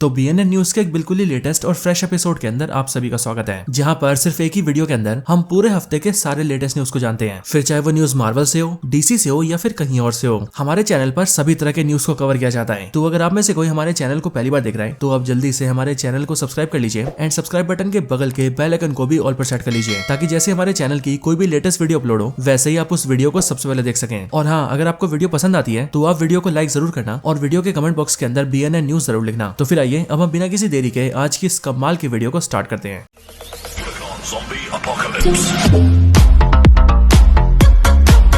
तो BNN news के एक बिल्कुल ही लेटेस्ट और फ्रेश एपिसोड के अंदर आप सभी का स्वागत है, जहां पर सिर्फ एक ही वीडियो के अंदर हम पूरे हफ्ते के सारे लेटेस्ट न्यूज को जानते हैं। फिर चाहे वो न्यूज मार्वल से हो, DC से हो या फिर कहीं और से हो, हमारे चैनल पर सभी तरह के न्यूज को कवर किया जाता है। तो अगर आप में से कोई हमारे चैनल को पहली बार देख रहा है तो आप जल्दी से हमारे चैनल को सब्सक्राइब कर लीजिए एंड सब्सक्राइब बटन के बगल के बेल आइकन को भी ऑल पर सेट कर लीजिए, ताकि जैसे हमारे चैनल की कोई भी लेटेस्ट वीडियो अपलोड हो वैसे ही आप उस वीडियो को सबसे पहले देख सकें। और हाँ, अगर आपको वीडियो पसंद आती है तो आप वीडियो को लाइक जरूर करना और वीडियो के कमेंट बॉक्स के अंदर BNN न्यूज जरूर लिखना। तो फिर आइए अब हम बिना किसी देरी के आज की इस कमाल की वीडियो को स्टार्ट करते हैं।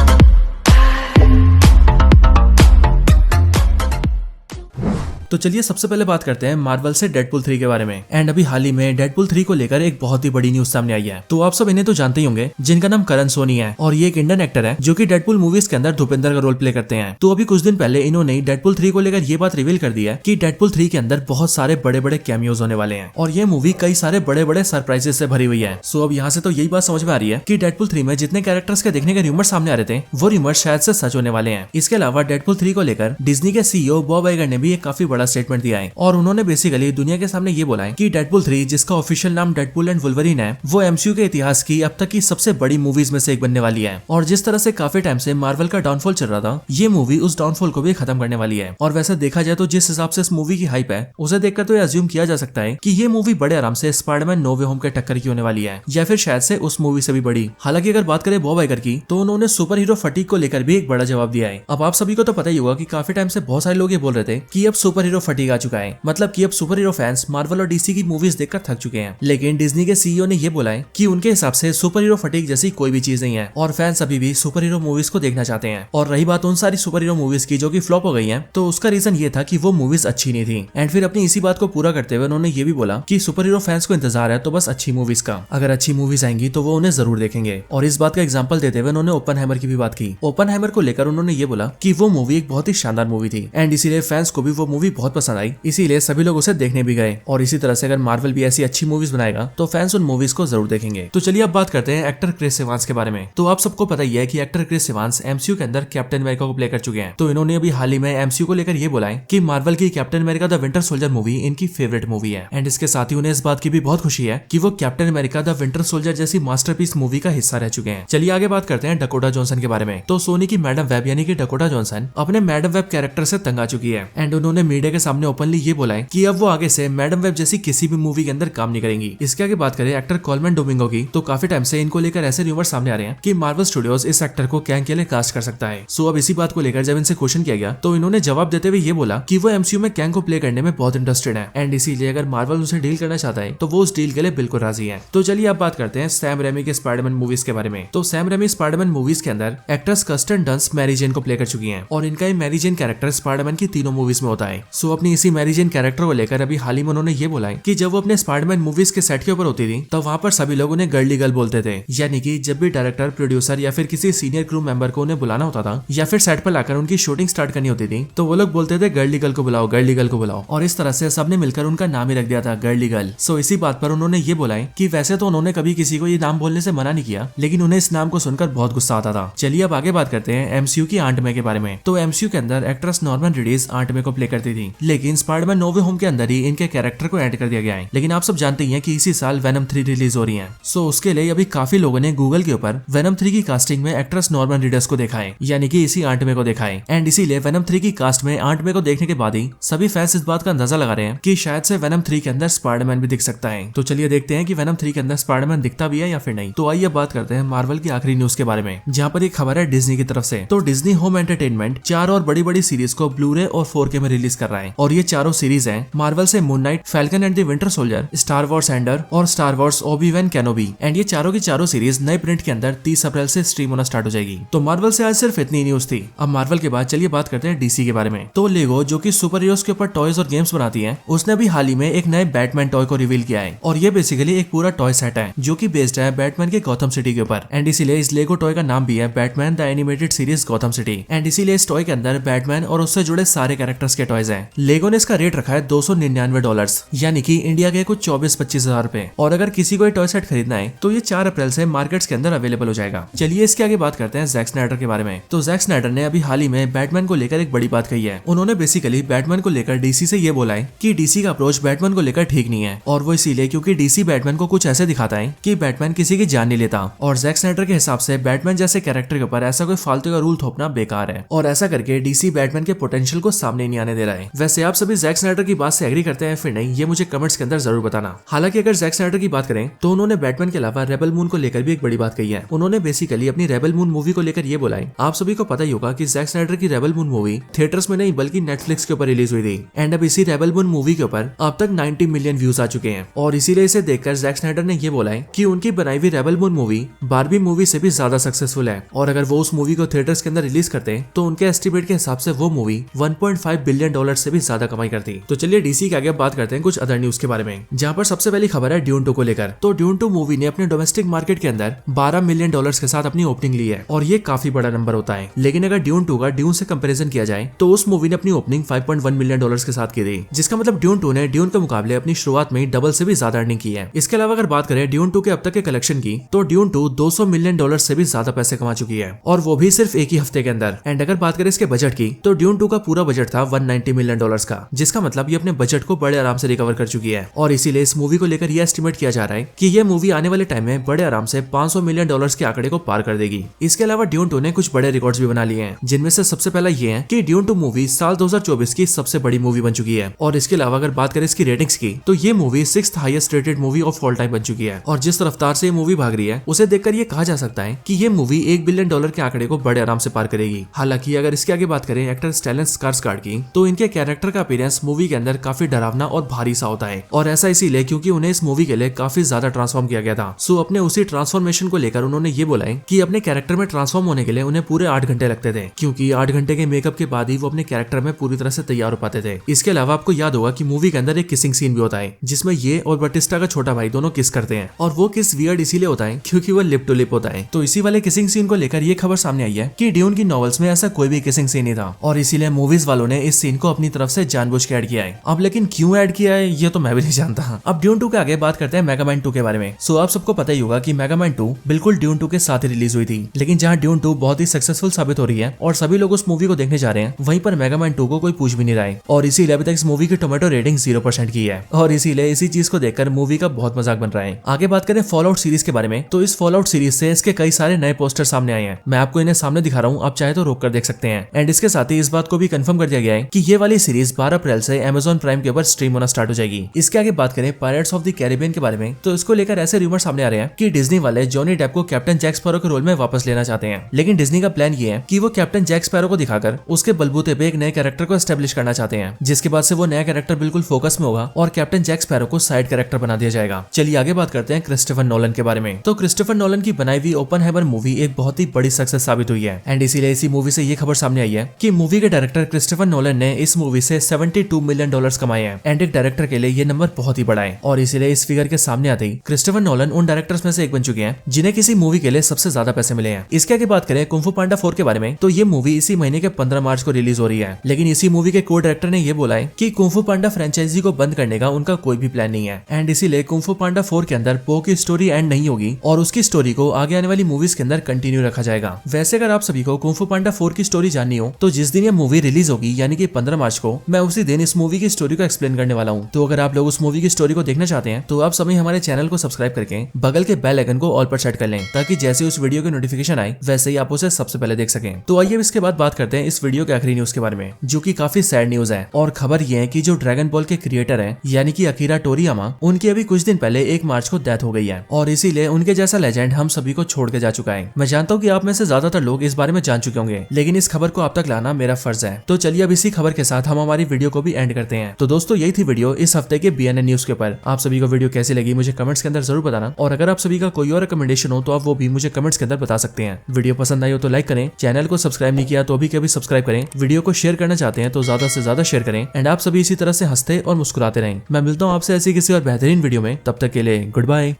तो चलिए सबसे पहले बात करते हैं मार्वल से डेडपुल 3 के बारे में। एंड अभी हाल ही में डेडपुल 3 को लेकर एक बहुत ही बड़ी न्यूज सामने आई है। तो आप सब इन्हें तो जानते ही होंगे, जिनका नाम करण सोनी है और ये एक इंडियन एक्टर है जो कि डेडपुल मूवीज के अंदर भूपेंद्र का रोल प्ले करते हैं। तो अभी कुछ दिन पहले इन्होंने डेडपुल 3 को लेकर ये बात रिवील कर दी है कि डेडपुल 3 के अंदर बहुत सारे बड़े बड़े कैमियोज होने वाले हैं और ये मूवी कई सारे बड़े बड़े सरप्राइजेस से भरी हुई है। सो अब यहाँ से तो यही बात समझ में आ रही है कि डेडपुल 3 में जितने कैरेक्टर्स के देखने के रूमर सामने आ रहे थे वो रूमर शायद से सच होने वाले हैं। इसके अलावा डेडपुल 3 को लेकर डिज्नी के CEO बॉब आइगर ने भी एक काफी बड़ा स्टेटमेंट दिया है और उन्होंने बेसिकली दुनिया के सामने ये बोला है कि डेडपुल 3, जिसका ऑफिशियल नाम डेडपुल एंड वुल्वरीन है, वो MCU के इतिहास की अब तक की सबसे बड़ी मूवीज में से एक बनने वाली है। और जिस तरह से काफी टाइम से मार्वल का डाउनफॉल चल रहा था, ये मूवी उस डाउनफॉल को भी खत्म करने वाली है। और वैसे देखा जाए तो जिस हिसाब से इस मूवी की हाइप है उसे देखकर तो अज्यूम किया जा सकता है कि ये मूवी बड़े आराम से स्पाइडरमैन नो वे होम के टक्कर की होने वाली है, या फिर शायद से उस मूवी से भी बड़ी। हालांकि अगर बात करें बॉब आइगर की, तो उन्होंने सुपर हीरो फटीग को लेकर भी एक बड़ा जवाब दिया है। अब आप सभी को तो पता ही होगा कि काफी टाइम से बहुत सारे लोग ये बोल रहे थे कि अब सुपर हीरो फटीग आ चुका है, मतलब कि अब सुपर हीरो फैंस मार्वल और DC की मूवीज देखकर थक चुके हैं। लेकिन डिज्नी के CEO ने ये बोला है कि उनके हिसाब से सुपर हीरो फटीग जैसी कोई भी चीज नहीं है और फैंस अभी भी सुपर हीरो मूवीज को देखना चाहते हैं। और रही बात उन सारी सुपर हीरो मूवीज की जो कि फ्लॉप हो गई हैं, तो उसका रीजन ये था कि वो मूवीज अच्छी नहीं थी। एंड फिर अपनी इसी बात को पूरा करते हुए उन्होंने ये भी बोला कि सुपर हीरो फैंस को इंतजार है तो बस अच्छी मूवीज का, अगर अच्छी मूवीज आएंगी तो वो उन्हें जरूर देखेंगे। और इस बात का एग्जाम्पल देते हुए उन्होंने ओपनहाइमर की भी बात की। ओपनहाइमर को लेकर उन्होंने ये बोला कि वो मूवी एक बहुत ही शानदार मूवी थी एंड इसीलिए फैंस को भी वो मूवी बहुत पसंद आई, इसीलिए सभी लोग उसे देखने भी गए। और इसी तरह से अगर मार्वल भी ऐसी अच्छी मूवीज बनाएगा तो फैंस उन मूवीज को जरूर देखेंगे। तो चलिए अब बात करते हैं एक्टर क्रिस इवांस के बारे में। तो आप सबको पता ही है कि एक्टर क्रिस इवांस MCU के अंदर कैप्टन अमेरिका को प्ले कर चुके हैं। तो इन्होंने अभी हाल ही में MCU को लेकर ये बोला है कि मार्वल की captain America the Winter soldier movie इनकी फेवरेट मूवी है। एंड इसके साथ ही उन्हें इस बात की भी बहुत खुशी है कि वो captain America the Winter soldier जैसी मास्टरपीस मूवी का हिस्सा रह चुके हैं। चलिए आगे बात करते हैं डकोटा जॉनसन के बारे में। तो सोनी की मैडम वेब यानी कि डकोटा जॉनसन अपने मैडम वेब कैरेक्टर से तंग आ चुकी है एंड उन्होंने मीडिया के सामने ओपनली ये बोला है कि अब वो आगे से मैडम वेब जैसी किसी भी मूवी के अंदर काम नहीं करेंगी। इसके आगे बात करें एक्टर कॉलमैन डोमिंगो की, तो काफी टाइम से इनको लेकर ऐसे रूमर सामने आ रहे हैं कि मार्वल स्टूडियोज इस एक्टर को कैंग के लिए कास्ट कर सकता है। सो अब इसी बात को लेकर जब इनसे क्वेश्चन किया गया तो इन्होंने जवाब देते हुए ये बोला कि वो MCU में कैंग को प्ले करने में बहुत इंटरेस्टेड है एंड इसीलिए अगर मार्वल उसे डील करना चाहता है तो वो उस डील के लिए बिल्कुल राजी है। तो चलिए अब बात करते हैं सैम रेमी के स्पाइडरमैन मूवीज के बारे में। तो सैम रेमी स्पाइडरमैन मूवीज के अंदर actress Kirsten Dunst Mary Jane को प्ले कर चुकी है और इनका ये मैरी जेन कैरेक्टर स्पाइडरमैन की तीनों मूवीज में होता है। सो अपनी इसी मैरी जेन कैरेक्टर को लेकर अभी हाल ही में उन्होंने ये बोला है कि जब वो अपने स्पाइडरमैन मूवीज के सेट के ऊपर होती थी तो वहां पर सभी लोग उन्हें गर्ली गर्ल बोलते थे, यानी कि जब भी डायरेक्टर, प्रोड्यूसर या फिर किसी सीनियर क्रू मेंबर को उन्हें बुलाना होता था या फिर सेट पर लाकर उनकी शूटिंग स्टार्ट करनी होती थी तो वो लोग बोलते थे गर्ली गर्ल को बुलाओ, गर्ली गर्ल को बुलाओ। और इस तरह से सबने मिलकर उनका नाम ही रख दिया था गर्ली गर्ल। सो इसी बात पर उन्होंने ये बोला है कि वैसे तो उन्होंने कभी किसी को ये नाम बोलने से मना नहीं किया, लेकिन उन्हें इस नाम को सुनकर बहुत गुस्सा आता था। चलिए अब आगे बात करते हैं MCU की आंट मे के बारे में। तो MCU के अंदर एक्ट्रेस नॉर्मन रिडीज आंट मे को प्ले करती थी, लेकिन स्पाइडरमैन नो वे होम के अंदर ही इनके कैरेक्टर को ऐड कर दिया गया है। लेकिन आप सब जानते हैं कि इसी साल वेनम 3 रिलीज हो रही है। सो उसके लिए अभी काफी लोगों ने गूगल के ऊपर वेनम 3 की कास्टिंग में एक्ट्रेस नॉर्मन रिडीज को देखा है, यानी कि इसी आंट मे को देखा है। एंड इसीलिए वेनम 3 की कास्ट में आंट मे को देखने के बाद ही सभी फैंस इस बात का अंदाजा लगा रहे हैं कि शायद से वेनम 3 के अंदर स्पाइडरमैन भी दिख सकता है। तो चलिए देखते हैं कि वेनम 3 के अंदर स्पाइडरमैन दिखता भी है या फिर नहीं। तो आइए बात करते हैं मार्वल की आखिरी न्यूज के बारे में, जहाँ पर एक खबर है डिज्नी की तरफ से। तो डिज्नी होम एंटरटेनमेंट 4 और बड़ी बड़ी सीरीज को ब्लू-रे और 4K में रिलीज कर रहा है और ये चारों सीरीज है मार्वल से Moon Knight, Falcon and the Winter Soldier, Star Wars Andor और Star Wars Obi-Wan Kenobi. And ये चारों की चारों सीरीज नए प्रिंट के अंदर 30 अप्रैल से स्ट्रीम होना स्टार्ट हो जाएगी। तो मार्वल से आज सिर्फ इतनी न्यूज थी। अब मार्वल के बाद चलिए बात करते हैं DC के बारे में। तो लेगो, जो कि सुपर हीरोज के ऊपर टॉयज और गेम्स बनाती है, उसने भी हाल ही में एक नए बैटमैन टॉय को रिवील किया है और ये बेसिकली एक पूरा टॉय सेट है जो कि बेस्ड है बैटमैन के गॉथम सिटी के ऊपर। एंड इसीलिए इस लेगो टॉय का नाम भी है Batman the animated series Gotham city. And इसीलिए इस टॉय के अंदर बैटमैन और उससे जुड़े सारे कैरेक्टर्स के टॉयज हैं। है। लेगो ने इसका रेट रखा है $299, यानी कि इंडिया के कुछ 24-25 हजार रुपए। और अगर किसी को ये टॉय सेट खरीदना है तो ये 4 अप्रैल से मार्केट्स के अंदर अवेलेबल हो जाएगा। चलिए इसके आगे बात करते हैं जैक स्नाइडर के बारे में। तो जैक स्नाइडर ने अभी हाल ही में बैटमैन को लेकर एक बड़ी बात कही है। उन्होंने बेसिकली बैटमैन को लेकर डीसी से ये बोला है कि डीसी का अप्रोच बैटमैन को लेकर ठीक नहीं है, और वो इसीलिए क्योंकि डीसी बैटमैन को कुछ ऐसे दिखाता है कि बैटमैन किसी की जान नहीं लेता। और जैक स्नाइडर के हिसाब से बैटमैन जैसे कैरेक्टर के ऊपर ऐसा कोई फालतू का रूल थोपना बेकार है, और ऐसा करके डीसी बैटमैन के पोटेंशियल को सामने नहीं आने दे रहा है। वैसे आप सभी जैक स्नाइडर की बात से एग्री करते हैं फिर नहीं, ये मुझे कमेंट्स के अंदर जरूर बताना। हालांकि अगर जैक स्नाइडर की बात करें तो उन्होंने बैटमैन के अलावा रेबल मून को लेकर भी एक बड़ी बात कही है। उन्होंने बेसिकली अपनी रेबल मून मूवी को लेकर ये बोला है, आप सभी को पता ही होगा कि जैक स्नाइडर की रेबल मून मूवी थिएटर्स में नहीं बल्कि नेटफ्लिक्स के ऊपर रिलीज हुई थी। एंड अब इसी रेबल मून मूवी के ऊपर अब तक 90 मिलियन व्यूज आ चुके हैं, और इसीलिए इसे देखकर जैक स्नाइडर ने ये बोला है कि उनकी बनाई हुई rebel moon movie Barbie movie से भी ज्यादा सक्सेसफुल है, और अगर वो उस मूवी को थिएटर्स के अंदर रिलीज करते हैं तो उनके एस्टिमेट के हिसाब से वो मूवी $1.5 बिलियन से भी ज्यादा कमाई करती। तो चलिए डीसी के आगे बात करते हैं कुछ अदर न्यूज के बारे में, जहां पर सबसे पहली खबर है ड्यून 2 को लेकर। तो ड्यून 2 मूवी ने अपने डोमेस्टिक मार्केट के अंदर $12 मिलियन के साथ अपनी ओपनिंग ली है, और ये काफी बड़ा नंबर होता है। लेकिन अगर ड्यून 2 का ड्यून से कंपैरिजन किया जाए तो उस मूवी ने अपनी ओपनिंग $5.1 मिलियन के साथ की थी, जिसका मतलब ड्यून 2 ने ड्यून के मुकाबले अपनी शुरुआत में डबल से भी ज्यादा अर्निंग की है। इसके अलावा अगर बात करें ड्यून 2 के अब तक के कलेक्शन की तो ड्यून 2 $200 मिलियन से भी ज्यादा पैसे कमा चुकी है, और वो भी सिर्फ एक ही हफ्ते के अंदर। एंड अगर बात करें इसके बजट की तो ड्यून 2 का पूरा बजट था $190 मिलियन का, जिसका मतलब ये अपने बजट को बड़े आराम से रिकवर कर चुकी है। और इसीलिए इस मूवी को लेकर यह एस्टिमेट किया जा रहा है कि यह मूवी आने वाले टाइम में बड़े आराम से $500 मिलियन के आंकड़े को पार कर देगी। इसके अलावा ड्यून 2 ने कुछ बड़े रिकॉर्ड्स भी बना लिए हैं, जिनमें से सबसे पहला ये है कि ड्यून 2 मूवी साल 2024 की सबसे बड़ी मूवी बन चुकी है। और इसके अलावा अगर बात करें इसकी रेटिंग्स की तो ये movie 6th highest rated movie of all time बन चुकी है। और जिस रफ्तार से ये मूवी भाग रही है उसे देखकर ये कहा जा सकता है कि ये मूवी $1 बिलियन के आंकड़े को बड़े आराम से पार करेगी। हालांकि अगर इसके आगे बात करें एक्टर स्टेलन स्कार्सगार्ड की तो इनके कैरेक्टर का अपीयरेंस मूवी के अंदर काफी डरावना और भारी सा होता है, और ऐसा इसीलिए क्योंकि उन्हें इस मूवी के लिए काफी ज्यादा ट्रांसफॉर्म किया गया था। सो अपने उसी ट्रांसफॉर्मेशन को लेकर उन्होंने ये बोला है कि अपने कैरेक्टर में ट्रांसफॉर्म होने के लिए उन्हें पूरे 8 घंटे लगते थे, क्योंकि 8 घंटे के मेकअप के बाद ही वो अपने कैरेक्टर में पूरी तरह से तैयार हो पाते थे। इसके अलावा आपको याद होगा कि मूवी के अंदर एक किसिंग सीन भी होता है, जिसमें ये और बटिस्टा का छोटा भाई दोनों किस करते हैं, और वो किस वियर्ड इसीलिए होता है क्योंकि वो लिप टू लिप होता है। तो इसी वाले किसिंग सीन को लेकर ये खबर सामने आई है कि ड्यून की नॉवेल्स में ऐसा कोई भी किसिंग सीन नहीं था, और इसीलिए मूवीज वालों ने इस सीन को अपनी तरफ से जानबूझ के ऐड किया है। अब लेकिन क्यों ऐड किया है ये तो मैं भी नहीं जानता। अब ड्यून 2 के आगे बात करते हैं मेगामैन 2 के बारे में। सो आप सबको पता ही होगा कि मेगामैन 2 बिल्कुल ड्यून 2 के साथ ही रिलीज हुई थी, लेकिन जहां ड्यून 2 बहुत ही सक्सेसफुल साबित हो रही है और सभी लोग उस मूवी को देखने जा रहे हैं, वहीं पर मेगामैन 2 को कोई पूछ भी नहीं रहा है, और इसीलिए अभी तक इस मूवी की टोमेटो रेटिंग 0% की है, और इसीलिए इसी चीज को देखकर मूवी का बहुत मजाक बन रहा है। आगे बात करें फॉलआउट सीरीज के बारे में, तो इस फॉलआउट सीरीज से इसके कई सारे नए पोस्टर सामने आए हैं। मैं आपको इन्हें सामने दिखा रहा हूँ, आप चाहे तो रोक कर देख सकते हैं। एंड इसके साथ ही इस बात को भी कंफर्म कर दिया गया है कि ये वाली सीरीज 12 अप्रैल से Amazon प्राइम के ऊपर स्ट्रीम होना स्टार्ट हो जाएगी। इसके आगे बात करें पायरेट्स ऑफ द कैरिबियन के बारे में, तो इसको लेकर ऐसे रूमर सामने आ रहे हैं कि डिज्नी वाले जॉनी डेप को कैप्टन जैक स्पैरो के रोल में वापस लेना चाहते हैं, लेकिन डिज्नी का प्लान ये है कि वो कैप्टन जैक स्पैरो को दिखाकर उसके बलबूते पे एक नए कैरेक्टर को एस्टेब्लिश करना चाहते हैं, जिसके बाद से वो नया कैरेक्टर बिल्कुल फोकस में होगा और कैप्टन जैक स्पैरो को साइड कैरेक्टर बना दिया जाएगा। चलिए आगे बात करते हैं क्रिस्टोफर नोलन के बारे में। तो क्रिस्टोफर नोलन की बनाई हुई ओपनहाइमर मूवी एक बहुत ही बड़ी सक्सेस साबित हुई है, एंड इसीलिए इसी मूवी से ये खबर सामने आई है कि मूवी के डायरेक्टर क्रिस्टोफर नोलन ने इस मूवी से $72 मिलियन कमाए हैं, एंड एक डायरेक्टर के लिए ये नंबर बहुत ही बड़ा है। और इसीलिए इस फिगर के सामने आते ही क्रिस्टोफर नोलन उन डायरेक्टर्स में से एक बन चुके हैं जिन्हें किसी मूवी के लिए सबसे ज्यादा पैसे मिले हैं। इसके आगे बात करें कुंग फू पांडा 4 के बारे में, तो ये मूवी इसी महीने के 15 मार्च को रिलीज हो रही है, लेकिन इसी मूवी के को डायरेक्टर ने ये बोला है कि कुंग फू पांडा फ्रेंचाइजी को बंद करने का उनका कोई भी प्लान नहीं है, एंड इसीलिए कुंग फू पांडा 4 के अंदर पो की स्टोरी एंड नहीं होगी और उसकी स्टोरी को आगे आने वाली मूवीज के अंदर कंटिन्यू रखा जाएगा। वैसे अगर आप सभी को कुंग फू पांडा 4 की स्टोरी जाननी हो तो जिस दिन ये मूवी रिलीज होगी यानी कि 15 मार्च को, मैं उसी दिन इस मूवी की स्टोरी को एक्सप्लेन करने वाला हूँ। तो अगर आप लोग उस मूवी की स्टोरी को देखना चाहते हैं तो आप सभी हमारे चैनल को सब्सक्राइब करके बगल के बेल आइकन को ऑल पर सेट कर लें, ताकि जैसे उस वीडियो की नोटिफिकेशन आए वैसे ही आप उसे सबसे पहले देख सकें। तो आइए इसके बाद बात करते हैं इस वीडियो के आखिरी न्यूज के बारे में, जो कि काफी सैड न्यूज है। और खबर ये है कि जो ड्रैगन बॉल के क्रिएटर हैं यानी कि अकीरा टोरियामा, उनकी अभी कुछ दिन पहले 1 मार्च को डेथ हो गई है, और इसीलिए उनके जैसा लेजेंड हम सभी को छोड़ के जा चुका है। मैं जानता हूँ कि आप में से ज्यादातर लोग इस बारे में जान चुके होंगे, लेकिन इस खबर को आप तक लाना मेरा फर्ज है। तो चलिए अब इसी खबर के साथ हम हमारी वीडियो को भी एंड करते हैं। तो दोस्तों यही थी वीडियो इस हफ्ते के BNN न्यूज के ऊपर। आप सभी को वीडियो कैसी लगी मुझे कमेंट्स के अंदर जरूर बताना, और अगर आप सभी का कोई और रिकमेंडेशन हो तो आप वो भी मुझे कमेंट्स के अंदर बता सकते हैं। वीडियो पसंद आई हो तो लाइक करें, चैनल को सब्सक्राइब नहीं किया तो अभी कभी सब्सक्राइब करें, वीडियो को शेयर करना चाहते हैं तो ज्यादा से ज्यादा शेयर करें, एंड आप सभी इसी तरह से हंसते और मुस्कुराते रहें। मैं मिलता हूँ आपसे ऐसी किसी और बेहतरीन वीडियो में, तब तक के लिए गुड बाय।